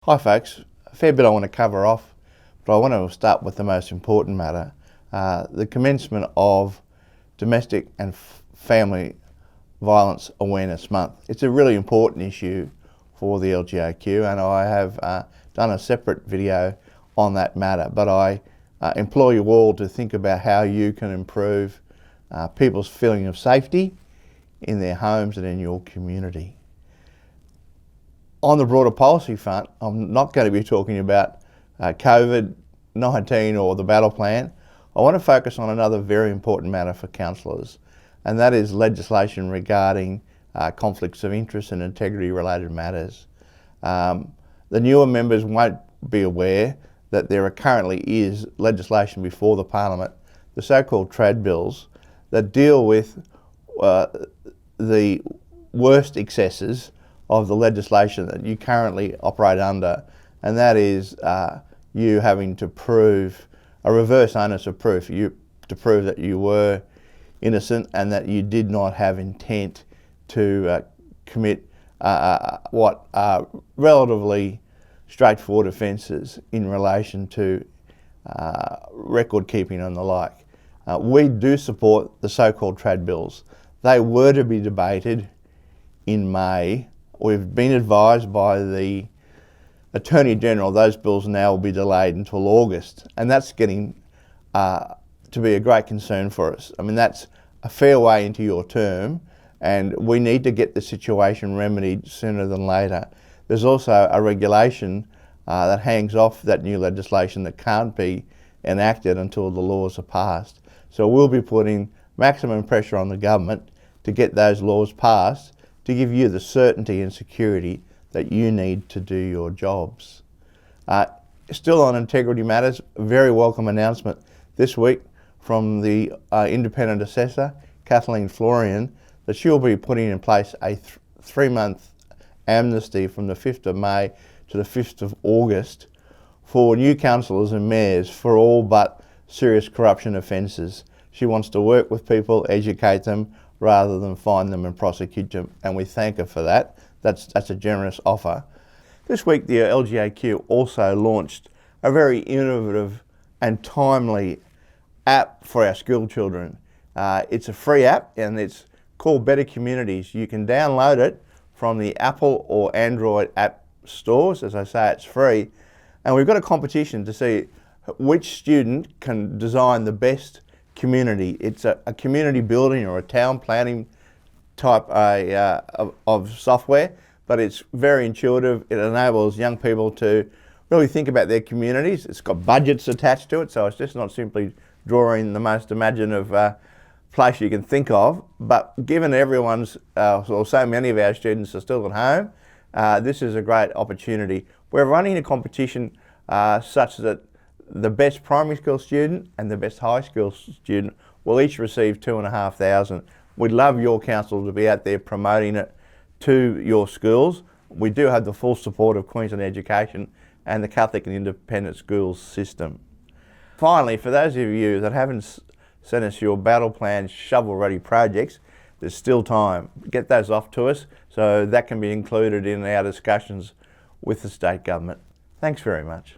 Hi folks, a fair bit I want to cover off, but I want to start with the most important matter, the commencement of Domestic and Family Violence Awareness Month. It's a really important issue for the LGAQ, and I have done a separate video on that matter, but I implore you all to think about how you can improve people's feeling of safety in their homes and in your community. On the broader policy front, I'm not going to be talking about COVID-19 or the battle plan. I want to focus on another very important matter for councillors, and that is legislation regarding conflicts of interest and integrity related matters. The newer members won't be aware that there currently is legislation before the Parliament, the so-called trad bills, that deal with the worst excesses of the legislation that you currently operate under, and that is you having to prove a reverse onus of proof, to prove that you were innocent and that you did not have intent to commit what are relatively straightforward offences in relation to record keeping and the like. We do support the so-called trad bills. They were to be debated in May. We've been advised by the Attorney General those bills now will be delayed until August, and that's getting to be a great concern for us. I mean, that's a fair way into your term, and we need to get the situation remedied sooner than later. There's also a regulation that hangs off that new legislation that can't be enacted until the laws are passed. So we'll be putting maximum pressure on the government to get those laws passed, to give you the certainty and security that you need to do your jobs. Still on integrity matters, a very welcome announcement this week from the independent assessor, Kathleen Florian, that she'll be putting in place a 3-month amnesty from the 5th of May to the 5th of August for new councillors and mayors for all but serious corruption offences. She wants to work with people, educate them, rather than fine them and prosecute them, and we thank her for that. That's a generous offer. This week the LGAQ also launched a very innovative and timely app for our school children. It's a free app and it's called Better Communities. You can download it from the Apple or Android app stores. As I say, it's free, and we've got a competition to see which student can design the best community. It's a community building or a town planning type of software, but it's very intuitive. It enables young people to really think about their communities. It's got budgets attached to it, so it's just not simply drawing the most imaginative place you can think of, but given everyone's, or so many of our students are still at home, this is a great opportunity. We're running a competition such that the best primary school student and the best high school student will each receive $2,500. We'd love your council to be out there promoting it to your schools. We do have the full support of Queensland Education and the Catholic and Independent Schools system. Finally, for those of you that haven't sent us your battle plan shovel-ready projects, there's still time. Get those off to us so that can be included in our discussions with the state government. Thanks very much.